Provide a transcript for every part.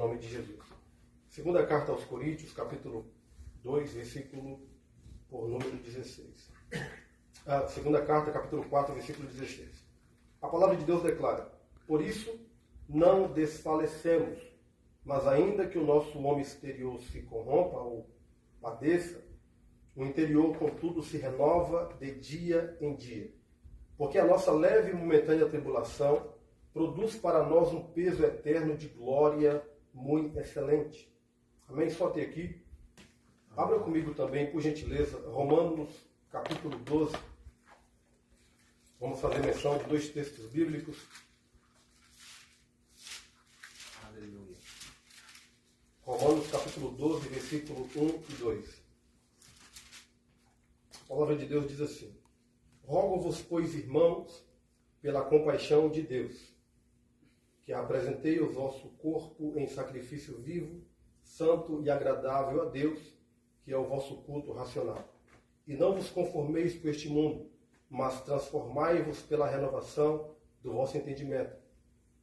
nome de Jesus. Segunda carta aos Coríntios, capítulo 2, versículo por número 16. Segunda carta, capítulo 4, versículo 16. A palavra de Deus declara: por isso não desfalecemos, mas ainda que o nosso homem exterior se corrompa ou padeça, o interior, contudo, se renova de dia em dia. Porque a nossa leve e momentânea tribulação produz para nós um peso eterno de glória muito excelente. Amém? Só até aqui. Abra comigo também, por gentileza, Romanos, capítulo 12. Vamos fazer menção de dois textos bíblicos. Aleluia. Romanos, capítulo 12, versículo 1 e 2. A palavra de Deus diz assim: rogo-vos, pois, irmãos, pela compaixão de Deus, que apresentei o vosso corpo em sacrifício vivo, santo e agradável a Deus, que é o vosso culto racional. E não vos conformeis com este mundo, mas transformai-vos pela renovação do vosso entendimento,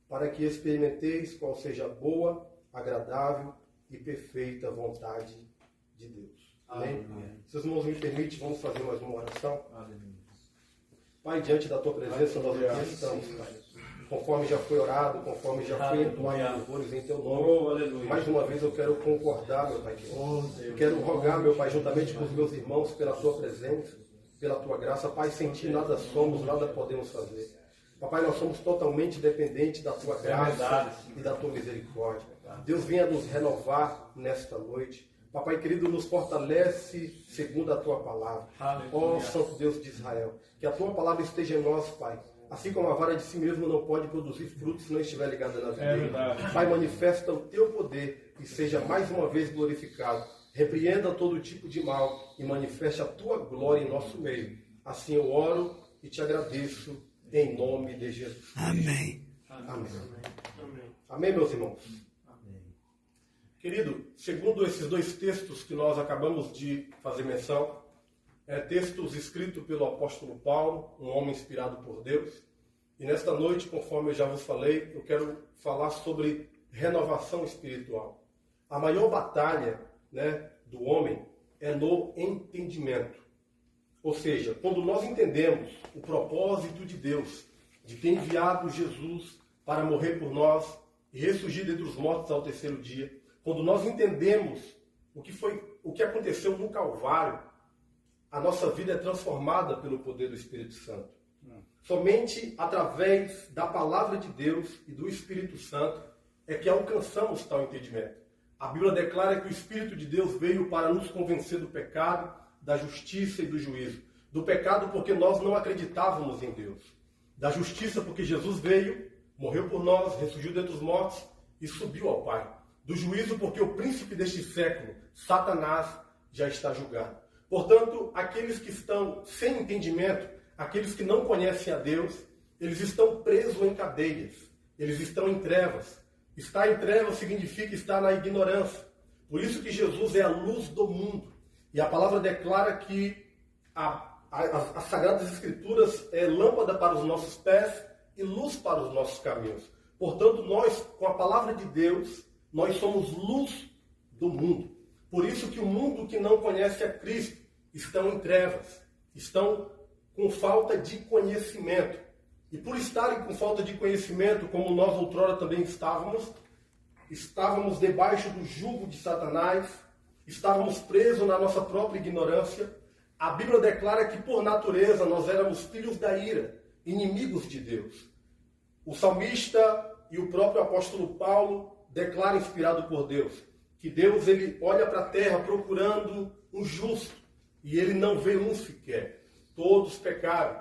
para que experimenteis qual seja a boa, agradável e perfeita vontade de Deus. Amém? Se os irmãos me permitem, vamos fazer mais uma oração. Aleluia. Pai, diante da tua presença, nós aqui estamos, Pai. Conforme já foi orado, conforme já foi entoado louvores em teu nome. Mais uma vez eu quero concordar, meu Pai. Eu quero rogar, meu Pai, juntamente com os meus irmãos, pela tua presença, pela tua graça. Pai, sem ti nada somos, nada podemos fazer. Papai, nós somos totalmente dependentes da tua graça e da tua misericórdia. Deus venha nos renovar nesta noite. Papai querido, nos fortalece segundo a tua palavra. Ó Santo Deus de Israel, que a tua palavra esteja em nós, Pai. Assim como a vara de si mesmo não pode produzir frutos se não estiver ligada na videira. Pai, manifesta o teu poder e seja mais uma vez glorificado. Repreenda todo tipo de mal e manifeste a tua glória em nosso meio. Assim eu oro e te agradeço em nome de Jesus. Amém. Amém. Amém, meus irmãos. Querido, segundo esses dois textos que nós acabamos de fazer menção, textos escritos pelo apóstolo Paulo, um homem inspirado por Deus. E nesta noite, conforme eu já vos falei, eu quero falar sobre renovação espiritual. A maior batalha, do homem é no entendimento. Ou seja, quando nós entendemos o propósito de Deus, de ter enviado Jesus para morrer por nós e ressurgir dentre os mortos ao terceiro dia, quando nós entendemos o que aconteceu no Calvário, a nossa vida é transformada pelo poder do Espírito Santo. Somente através da palavra de Deus e do Espírito Santo é que alcançamos tal entendimento. A Bíblia declara que o Espírito de Deus veio para nos convencer do pecado, da justiça e do juízo. Do pecado porque nós não acreditávamos em Deus. Da justiça porque Jesus veio, morreu por nós, ressurgiu dentre os mortos e subiu ao Pai. Do juízo porque o príncipe deste século, Satanás, já está julgado. Portanto, aqueles que estão sem entendimento, aqueles que não conhecem a Deus, eles estão presos em cadeias, eles estão em trevas. Estar em trevas significa estar na ignorância. Por isso que Jesus é a luz do mundo. E a palavra declara que as Sagradas Escrituras é lâmpada para os nossos pés e luz para os nossos caminhos. Portanto, nós, com a palavra de Deus, nós somos luz do mundo. Por isso que o mundo que não conhece a Cristo estão em trevas, estão com falta de conhecimento. E por estarem com falta de conhecimento, como nós outrora também estávamos debaixo do jugo de Satanás, estávamos presos na nossa própria ignorância. A Bíblia declara que por natureza nós éramos filhos da ira, inimigos de Deus. O salmista e o próprio apóstolo Paulo declaram, inspirado por Deus, que Deus ele olha para a terra procurando um justo e ele não vê um sequer. Todos pecaram,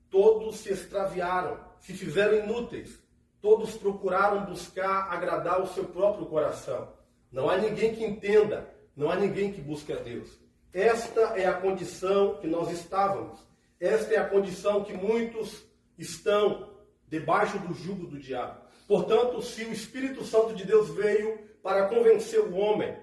todos se extraviaram, se fizeram inúteis, todos procuraram buscar agradar o seu próprio coração. Não há ninguém que entenda, não há ninguém que busque a Deus. Esta é a condição que nós estávamos. Esta é a condição que muitos estão debaixo do jugo do diabo. Portanto, se o Espírito Santo de Deus veio para convencer o homem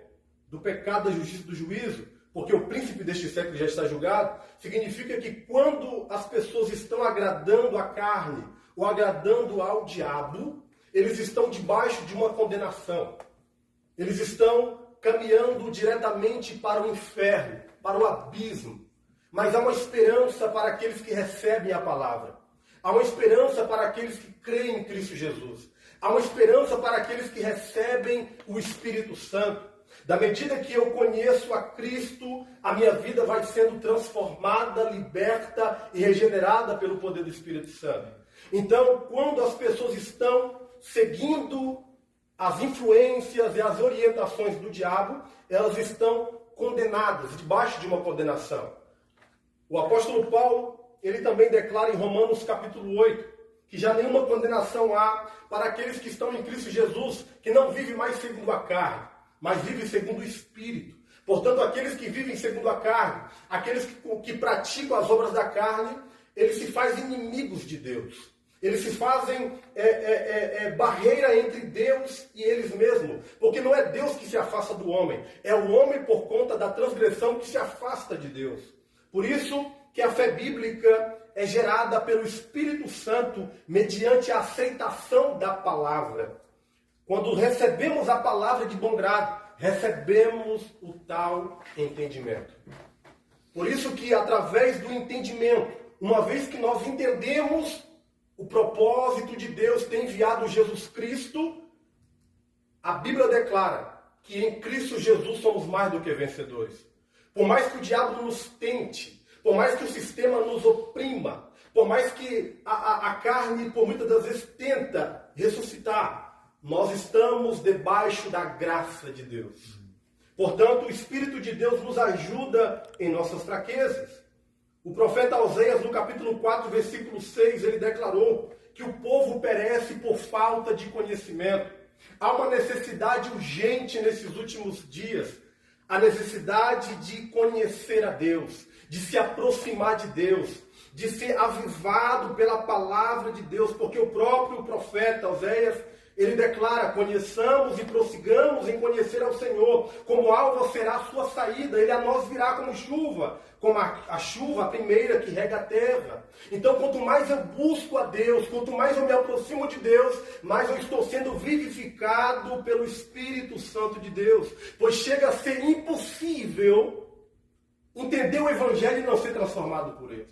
do pecado, da justiça e do juízo, porque o príncipe deste século já está julgado, significa que quando as pessoas estão agradando a carne ou agradando ao diabo, eles estão debaixo de uma condenação. eles estão caminhando diretamente para o inferno, para o abismo. Mas há uma esperança para aqueles que recebem a palavra. Há uma esperança para aqueles que creem em Cristo Jesus. Há uma esperança para aqueles que recebem o Espírito Santo. Da medida que eu conheço a Cristo, a minha vida vai sendo transformada, liberta e regenerada pelo poder do Espírito Santo. Então, quando as pessoas estão seguindo as influências e as orientações do diabo, elas estão condenadas, debaixo de uma condenação. O apóstolo Paulo, ele também declara em Romanos capítulo 8, que já nenhuma condenação há para aqueles que estão em Cristo Jesus, que não vivem mais segundo a carne, mas vivem segundo o Espírito. Portanto, aqueles que vivem segundo a carne, aqueles que praticam as obras da carne, eles se fazem inimigos de Deus. Eles se fazem barreira entre Deus e eles mesmos. Porque não é Deus que se afasta do homem, é o homem por conta da transgressão que se afasta de Deus. Por isso que a fé bíblica é gerada pelo Espírito Santo mediante a aceitação da palavra. Quando recebemos a palavra de bom grado, recebemos o tal entendimento. Por isso que através do entendimento, uma vez que nós entendemos o propósito de Deus ter enviado Jesus Cristo, a Bíblia declara que em Cristo Jesus somos mais do que vencedores. Por mais que o diabo nos tente, por mais que o sistema nos oprima, por mais que a carne, por muitas das vezes, tenta ressuscitar, nós estamos debaixo da graça de Deus. Portanto, o Espírito de Deus nos ajuda em nossas fraquezas. O profeta Oséias, no capítulo 4, versículo 6, ele declarou que o povo perece por falta de conhecimento. Há uma necessidade urgente nesses últimos dias, a necessidade de conhecer a Deus, de se aproximar de Deus, de ser avivado pela palavra de Deus, porque o próprio profeta Oséias, ele declara: conheçamos e prossigamos em conhecer ao Senhor, como alva será a sua saída, ele a nós virá como chuva, como a chuva, a primeira que rega a terra. Então, quanto mais eu busco a Deus, quanto mais eu me aproximo de Deus, mais eu estou sendo vivificado pelo Espírito Santo de Deus, pois chega a ser impossível entender o Evangelho e não ser transformado por ele.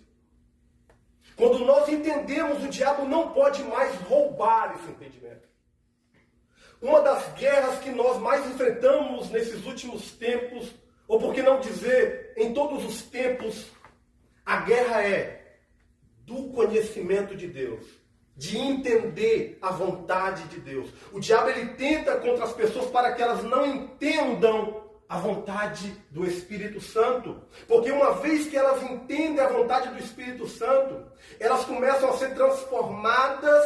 Quando nós entendemos, o diabo não pode mais roubar esse entendimento. Uma das guerras que nós mais enfrentamos nesses últimos tempos, ou por que não dizer, em todos os tempos, a guerra é do conhecimento de Deus, de entender a vontade de Deus. O diabo, ele tenta contra as pessoas para que elas não entendam a vontade do Espírito Santo. Porque uma vez que elas entendem a vontade do Espírito Santo, elas começam a ser transformadas,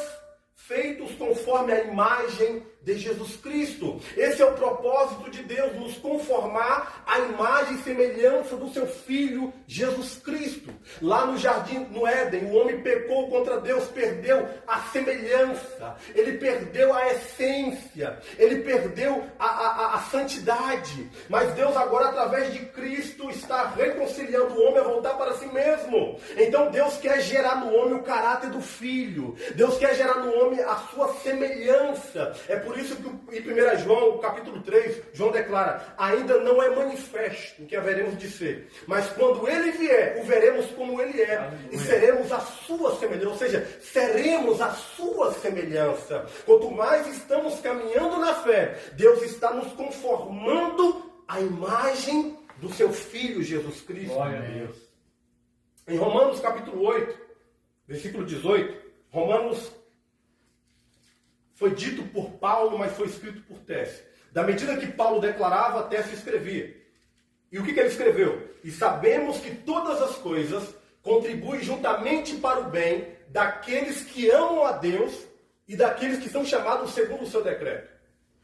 feitos conforme a imagem de Jesus Cristo. Esse é o propósito de Deus, nos conformar à imagem e semelhança do seu Filho, Jesus Cristo. Lá no jardim, no Éden, o homem pecou contra Deus, perdeu a semelhança, ele perdeu a essência, ele perdeu a santidade. Mas Deus agora, através de Cristo, está reconciliando o homem a voltar para si mesmo. Então Deus quer gerar no homem o caráter do Filho. Deus quer gerar no homem a sua semelhança. É por isso que em 1 João, capítulo 3, João declara: ainda não é manifesto o que haveremos de ser, mas quando ele vier, o veremos como ele é. Aleluia. E seremos a sua semelhança, ou seja, seremos a sua semelhança. Quanto mais estamos caminhando na fé, Deus está nos conformando à imagem do seu Filho Jesus Cristo. Glória a Deus. Em Romanos capítulo 8, versículo 18, Romanos foi dito por Paulo, mas foi escrito por Técio. Da medida que Paulo declarava, Técio escrevia. E o que ele escreveu? E sabemos que todas as coisas contribuem juntamente para o bem daqueles que amam a Deus e daqueles que são chamados segundo o seu decreto.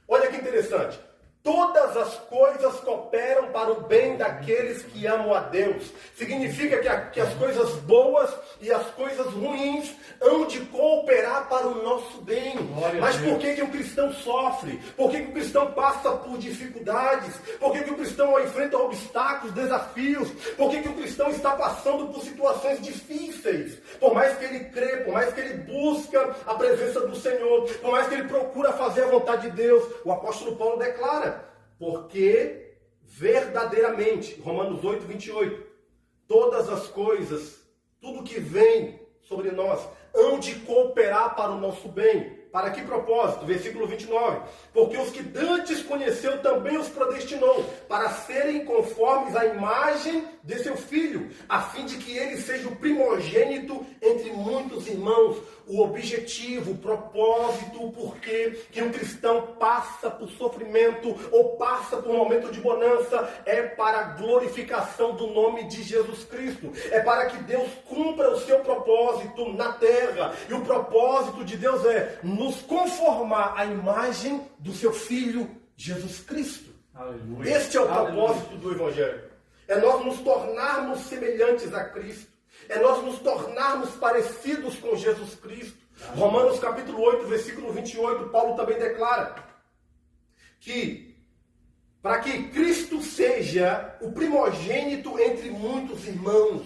Olha que interessante. Todas as coisas cooperam para o bem daqueles que amam a Deus. Significa que as coisas boas e as coisas ruins hão de cooperar para o nosso bem. Mas por que o cristão sofre? Por que o cristão passa por dificuldades? Por que o cristão enfrenta obstáculos, desafios? Por que o cristão está passando por situações difíceis? Por mais que ele crê, por mais que ele busca a presença do Senhor, por mais que ele procura fazer a vontade de Deus, o apóstolo Paulo declara porque verdadeiramente, Romanos 8, 28, todas as coisas, tudo que vem sobre nós, hão de cooperar para o nosso bem. Para que propósito? Versículo 29. Porque os que dantes conheceu também os predestinou, para serem conformes à imagem de seu Filho, a fim de que ele seja o primogênito entre muitos irmãos. O objetivo, o propósito, o porquê que um cristão passa por sofrimento ou passa por um momento de bonança é para a glorificação do nome de Jesus Cristo. É para que Deus cumpra o seu propósito na terra. E o propósito de Deus é nos conformar à imagem do seu Filho Jesus Cristo. Aleluia. Este é o propósito do Evangelho. É nós nos tornarmos semelhantes a Cristo. É nós nos tornarmos parecidos com Jesus Cristo. Romanos capítulo 8, versículo 28, Paulo também declara que para que Cristo seja o primogênito entre muitos irmãos.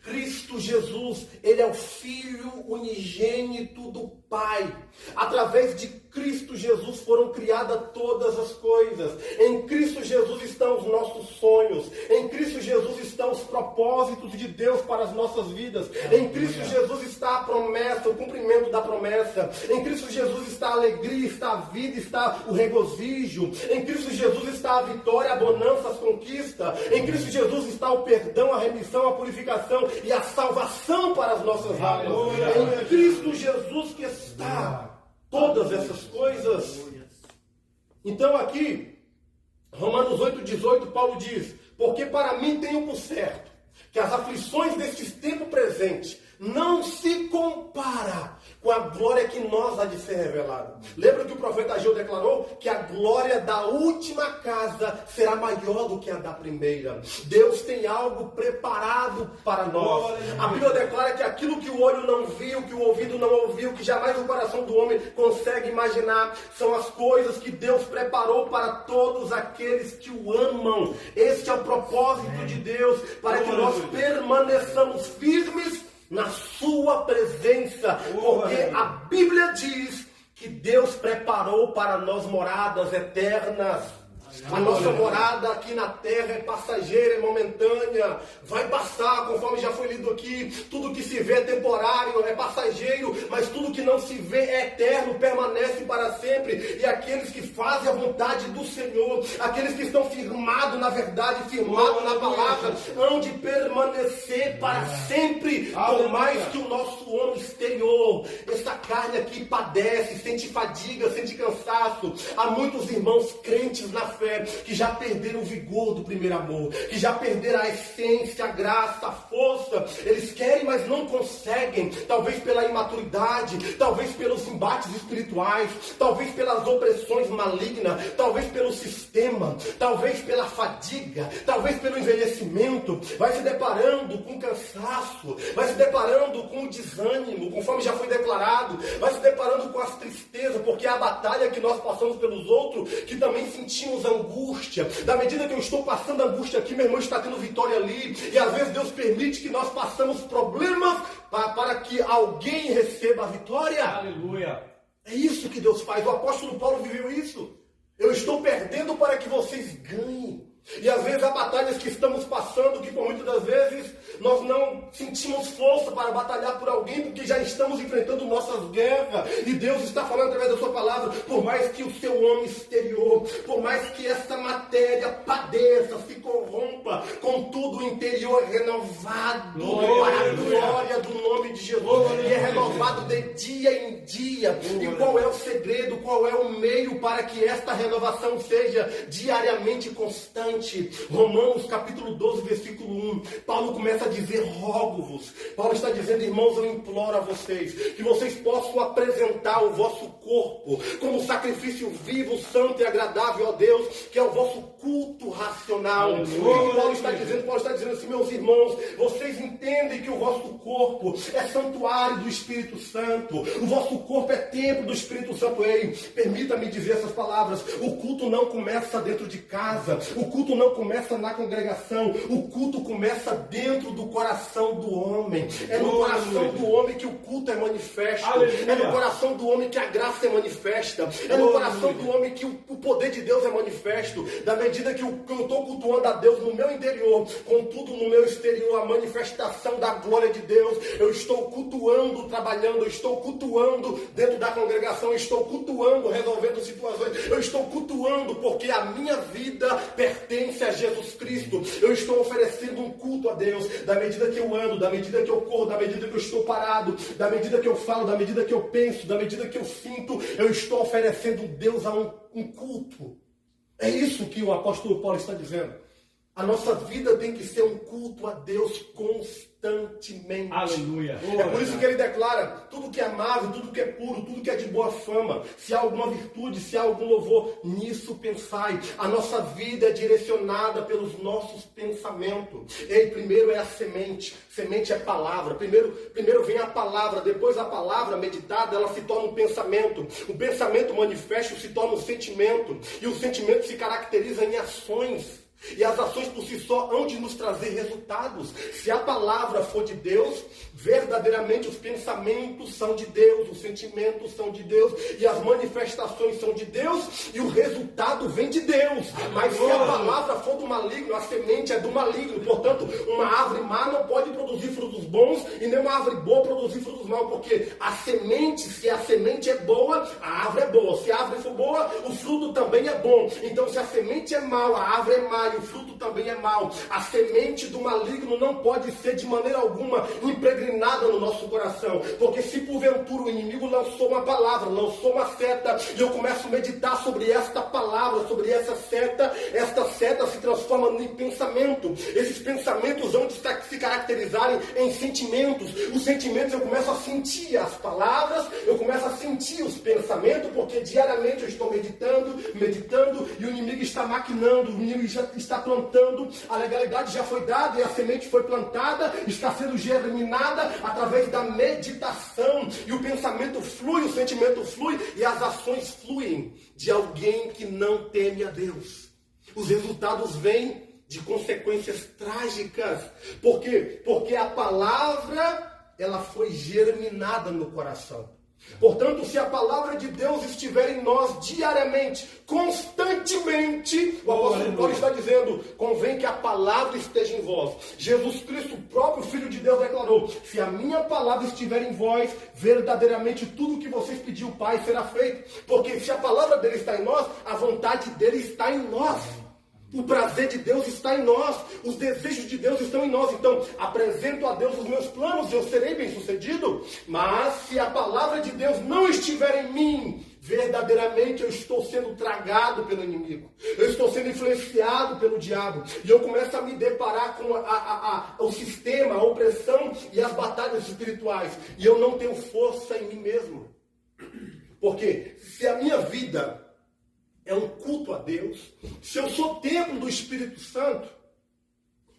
Cristo Jesus, ele é o Filho unigênito do Pai. Através de Cristo Jesus foram criadas todas as coisas. Em Cristo Jesus estão os nossos sonhos. Em Cristo Jesus estão os propósitos de Deus para as nossas vidas. Em Cristo Jesus está a promessa, o cumprimento da promessa. Em Cristo Jesus está a alegria, está a vida, está o regozijo. Em Cristo Jesus está a vitória, a bonança, as conquistas. Em Cristo Jesus está o perdão, a remissão, a purificação e a salvação para as nossas almas. Em Cristo Jesus que está todas essas coisas. Então aqui, Romanos 8,18, Paulo diz: porque para mim tenho por certo que as aflições deste tempo presente não se compara com a glória que nós há de ser revelada. Lembra que o profeta Ageu declarou que a glória da última casa será maior do que a da primeira. Deus tem algo preparado para nós. A Bíblia declara que aquilo que o olho não viu, que o ouvido não ouviu, que jamais o coração do homem consegue imaginar, são as coisas que Deus preparou para todos aqueles que o amam. Este é o propósito de Deus, para que nós permaneçamos firmes na sua presença, porque a Bíblia diz que Deus preparou para nós moradas eternas. A nossa morada aqui na terra é passageira, é momentânea, vai passar, conforme já foi lido aqui. Tudo que se vê é temporário, é passageiro, mas tudo que não se vê é eterno, permanece para sempre. E aqueles que fazem a vontade do Senhor, aqueles que estão firmados na verdade, firmados na palavra, hão de permanecer para sempre. Por mais que o nosso homem exterior, essa carne aqui padece, sente fadiga, sente cansaço. Há muitos irmãos crentes na fé que já perderam o vigor do primeiro amor, que já perderam a essência, a graça, a força. Eles querem, mas não conseguem, talvez pela imaturidade, talvez pelos embates espirituais, talvez pelas opressões malignas, talvez pelo sistema, talvez pela fadiga, talvez pelo envelhecimento. Vai se deparando com cansaço, vai se deparando com o desânimo, conforme já foi declarado, vai se deparando com as tristezas, porque é a batalha que nós passamos pelos outros, que também sentimos angústia. Da medida que eu estou passando angústia aqui, meu irmão está tendo vitória ali. E às vezes Deus permite que nós passamos problemas para que alguém receba a vitória. Aleluia. É isso que Deus faz. O apóstolo Paulo viveu isso. Eu estou perdendo para que vocês ganhem. E às vezes há batalhas que estamos passando que por muitas das vezes nós não sentimos força para batalhar por alguém, porque já estamos enfrentando nossas guerras. E Deus está falando através da sua palavra: por mais que o seu homem exterior, por mais que essa matéria padeça, se corrompa, contudo o interior é renovado para a glória do nome de Jesus. E é renovado de dia em dia. E qual é o segredo, qual é o meio para que esta renovação seja diariamente constante? Romanos capítulo 12, versículo 1, Paulo começa a dizer: rogo-vos. Paulo está dizendo: irmãos, eu imploro a vocês que vocês possam apresentar o vosso corpo como sacrifício vivo, santo e agradável a Deus, que é o vosso culto racional. E Paulo está dizendo, Paulo está dizendo assim, meus irmãos, vocês entendem que o vosso corpo é santuário do Espírito Santo, o vosso corpo é templo do Espírito Santo. Ei, permita-me dizer essas palavras, o culto não começa dentro de casa, o culto não começa na congregação, o culto começa dentro do coração do homem. É no coração do homem que o culto é manifesto. Aleluia. É no coração do homem que a graça é manifesta. É no coração do homem que o poder de Deus é manifesto. Da medida que eu estou cultuando a Deus no meu interior, contudo no meu exterior, a manifestação da glória de Deus, eu estou cultuando, trabalhando, eu estou cultuando dentro da congregação, eu estou cultuando, resolvendo situações, eu estou cultuando porque a minha vida pertence a Jesus Cristo. Eu estou oferecendo um culto a Deus, da medida que eu ando, da medida que eu corro, da medida que eu estou parado, da medida que eu falo, da medida que eu penso, da medida que eu sinto, eu estou oferecendo Deus a um culto. É isso que o apóstolo Paulo está dizendo. A nossa vida tem que ser um culto a Deus constantemente. Aleluia. É por isso que ele declara, tudo que é amável, tudo que é puro, tudo que é de boa fama, se há alguma virtude, se há algum louvor, nisso pensai. A nossa vida é direcionada pelos nossos pensamentos. E primeiro é a semente. Semente é palavra. Primeiro vem a palavra, depois a palavra meditada, ela se torna um pensamento. O pensamento manifesto se torna um sentimento. E o sentimento se caracteriza em ações. E as ações por si só hão de nos trazer resultados. Se a palavra for de Deus, verdadeiramente os pensamentos são de Deus, os sentimentos são de Deus, e as manifestações são de Deus, e o resultado vem de Deus. Mas se a palavra for do maligno, a semente é do maligno. Portanto, uma árvore má não pode produzir frutos bons, e nem uma árvore boa produzir frutos maus, porque a semente, se a semente é boa, a árvore é boa. Se a árvore for boa, o fruto também é bom. Então, se a semente é mau, a árvore é má, e o fruto também é mau. A semente do maligno não pode ser de maneira alguma impregnada no nosso coração, porque se porventura o inimigo lançou uma palavra, lançou uma seta, e eu começo a meditar sobre esta palavra, sobre essa seta se transforma em pensamento. Esses pensamentos vão se caracterizarem em sentimentos. Os sentimentos, eu começo a sentir as palavras, eu começo a sentir os pensamentos, porque diariamente eu estou meditando, e o inimigo está maquinando, o inimigo já está plantando, a legalidade já foi dada e a semente foi plantada, está sendo germinada através da meditação, e o pensamento flui, o sentimento flui, e as ações fluem de alguém que não teme a Deus. Os resultados vêm de consequências trágicas. Por quê? Porque a palavra, ela foi germinada no coração. Portanto, se a palavra de Deus estiver em nós diariamente, constantemente, o apóstolo Paulo está dizendo, convém que a palavra esteja em vós. Jesus Cristo, o próprio Filho de Deus, declarou, se a minha palavra estiver em vós, verdadeiramente tudo o que vocês pediu, Pai, será feito. Porque se a palavra dele está em nós, a vontade dele está em nós. O prazer de Deus está em nós, os desejos de Deus estão em nós. Então, apresento a Deus os meus planos e eu serei bem sucedido. Mas se a palavra de Deus não estiver em mim, verdadeiramente eu estou sendo tragado pelo inimigo. Eu estou sendo influenciado pelo diabo. E eu começo a me deparar com o sistema, a opressão e as batalhas espirituais. E eu não tenho força em mim mesmo. Porque se a minha vida é um culto a Deus, se eu sou templo do Espírito Santo,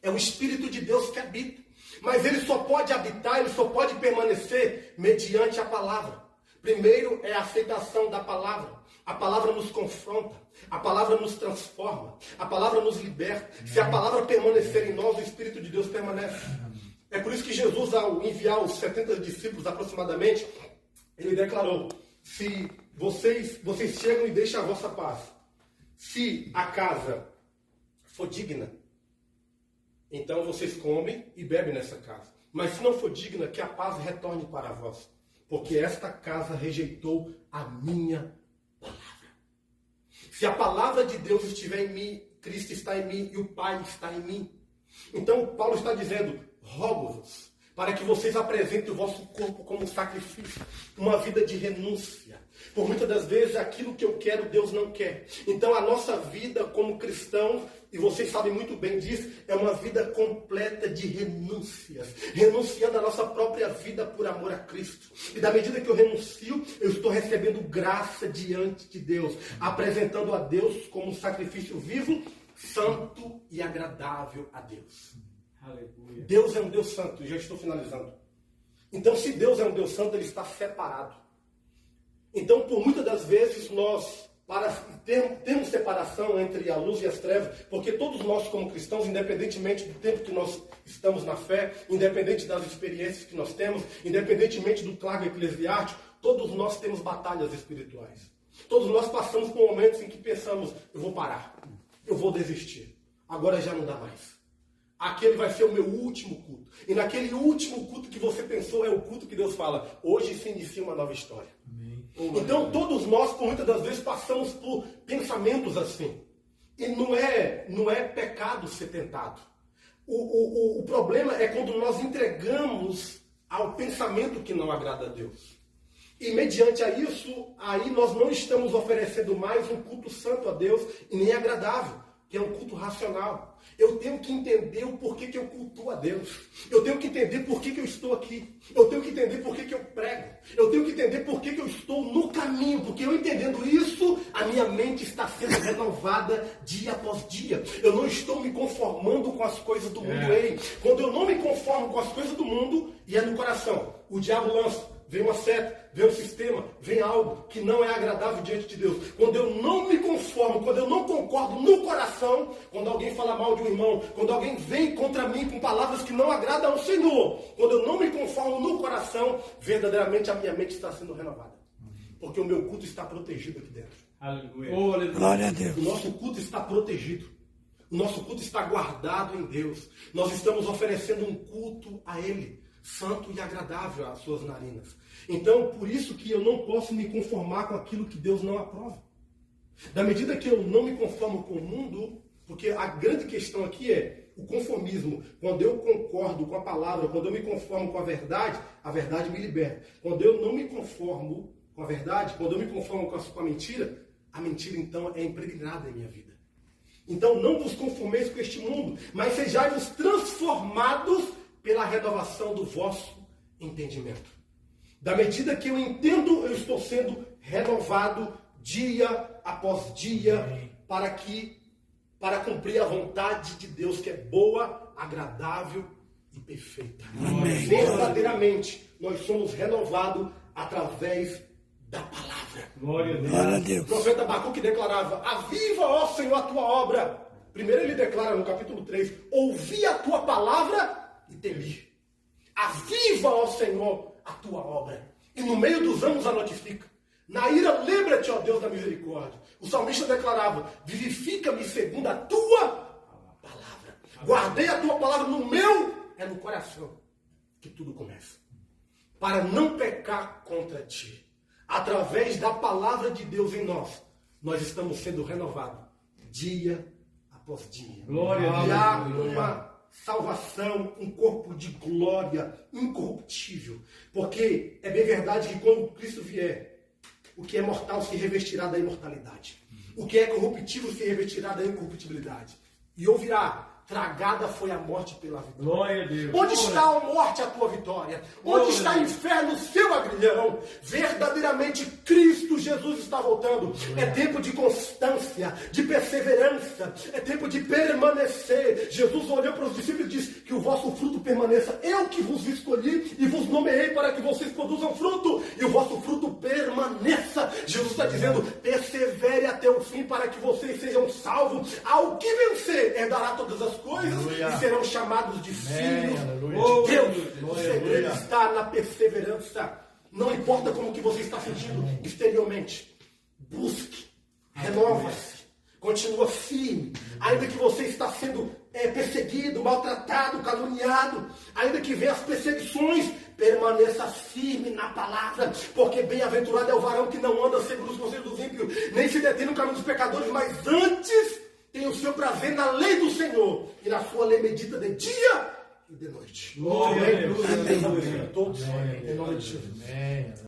é o Espírito de Deus que habita. Mas ele só pode habitar, ele só pode permanecer mediante a palavra. Primeiro é a aceitação da palavra. A palavra nos confronta, a palavra nos transforma, a palavra nos liberta. Se a palavra permanecer em nós, o Espírito de Deus permanece. É por isso que Jesus, ao enviar os 70 discípulos aproximadamente, ele declarou, se vocês chegam e deixam a vossa paz. Se a casa for digna, então vocês comem e bebem nessa casa. Mas se não for digna, que a paz retorne para vós. Porque esta casa rejeitou a minha palavra. Se a palavra de Deus estiver em mim, Cristo está em mim e o Pai está em mim. Então Paulo está dizendo, rogo-vos, para que vocês apresentem o vosso corpo como sacrifício, uma vida de renúncia. Por muitas das vezes, aquilo que eu quero, Deus não quer. Então, a nossa vida como cristãos, e vocês sabem muito bem disso, é uma vida completa de renúncias. Renunciando a nossa própria vida por amor a Cristo. E da medida que eu renuncio, eu estou recebendo graça diante de Deus. Apresentando a Deus como um sacrifício vivo santo e agradável a Deus. Aleluia. Deus é um Deus santo, e já estou finalizando. Então, se Deus é um Deus santo, ele está separado. Então, por muitas das vezes, nós temos separação entre a luz e as trevas, porque todos nós, como cristãos, independentemente do tempo que nós estamos na fé, independente das experiências que nós temos, independentemente do cargo eclesiástico, todos nós temos batalhas espirituais. Todos nós passamos por momentos em que pensamos, eu vou parar, eu vou desistir, agora já não dá mais. Aquele vai ser o meu último culto. E naquele último culto que você pensou, é o culto que Deus fala, hoje se inicia uma nova história. Então todos nós, por muitas das vezes, passamos por pensamentos assim. E não é pecado ser tentado. O problema é quando nós entregamos ao pensamento que não agrada a Deus. E mediante a isso, aí nós não estamos oferecendo mais um culto santo a Deus e nem agradável, que é um culto racional. Eu tenho que entender o porquê que eu cultuo a Deus. Eu tenho que entender por que eu estou aqui. Eu tenho que entender por que eu prego. Eu tenho que entender por que eu estou no caminho. Porque eu entendendo isso, a minha mente está sendo renovada dia após dia. Eu não estou me conformando com as coisas do mundo. Ei, quando eu não me conformo com as coisas do mundo, e é no coração, o diabo lança. Vem uma seta, vem um sistema, vem algo que não é agradável diante de Deus. Quando eu não me conformo, quando eu não concordo no coração, quando alguém fala mal de um irmão, quando alguém vem contra mim com palavras que não agradam ao Senhor, quando eu não me conformo no coração, verdadeiramente a minha mente está sendo renovada. Porque o meu culto está protegido aqui dentro. Aleluia. Glória a Deus. O nosso culto está protegido. O nosso culto está guardado em Deus. Nós estamos oferecendo um culto a Ele, santo e agradável às suas narinas. Então, por isso que eu não posso me conformar com aquilo que Deus não aprova. Da medida que eu não me conformo com o mundo, porque a grande questão aqui é o conformismo. Quando eu concordo com a palavra, quando eu me conformo com a verdade me liberta. Quando eu não me conformo com a verdade, quando eu me conformo com a mentira então é impregnada em minha vida. Então, não vos conformeis com este mundo, mas sejais transformados pela renovação do vosso entendimento. Da medida que eu entendo, eu estou sendo renovado dia após dia para cumprir a vontade de Deus, que é boa, agradável e perfeita. Amém. Verdadeiramente, nós somos renovados através da palavra. Glória a Deus. Glória a O Deus. profeta Abacuque declarava, aviva, ó Senhor, a tua obra. Primeiro ele declara no capítulo 3, ouvi a tua palavra e temi. Aviva, ó Senhor, a tua obra. E no meio dos anos a notifica. Na ira, lembra-te, ó Deus da misericórdia. O salmista declarava, vivifica-me segundo a tua palavra. Guardei a tua palavra no coração, que tudo começa. Para não pecar contra ti. Através da palavra de Deus em nós estamos sendo renovados dia após dia. Glória a Deus. E há uma salvação, um corpo de glória incorruptível. Porque é bem verdade que quando Cristo vier, o que é mortal se revestirá da imortalidade. O que é corruptível se revestirá da incorruptibilidade. E ouvirá, tragada foi a morte pela vitória. Glória a Deus. Onde está a morte, a tua vitória? Onde está o inferno, o seu agrilhão? Verdadeiramente Cristo Jesus está voltando. É tempo de constância, de perseverança. É tempo de permanecer. Jesus olhou para os discípulos e disse que o vosso fruto permaneça. Eu que vos escolhi e vos nomeei para que vocês produzam fruto. E o vosso fruto permaneça. Jesus está dizendo, persevere até o fim para que vocês sejam salvos. Ao que vencer, herdará todas as coisas. Aleluia. E serão chamados de filhos de Deus. O segredo está na perseverança. Não importa como que você está sentindo exteriormente. Busque, renova-se, continua firme. Ainda que você está sendo perseguido, maltratado, caluniado, ainda que venham as perseguições, permaneça firme na palavra, porque bem-aventurado é o varão que não anda segundo os conselhos dos ímpios, nem se detém no caminho dos pecadores, mas antes tem o seu prazer na lei do Senhor, e na sua lei medita de dia e de noite. Glória a Deus. Amém. Todos, em nome de Jesus. Amém.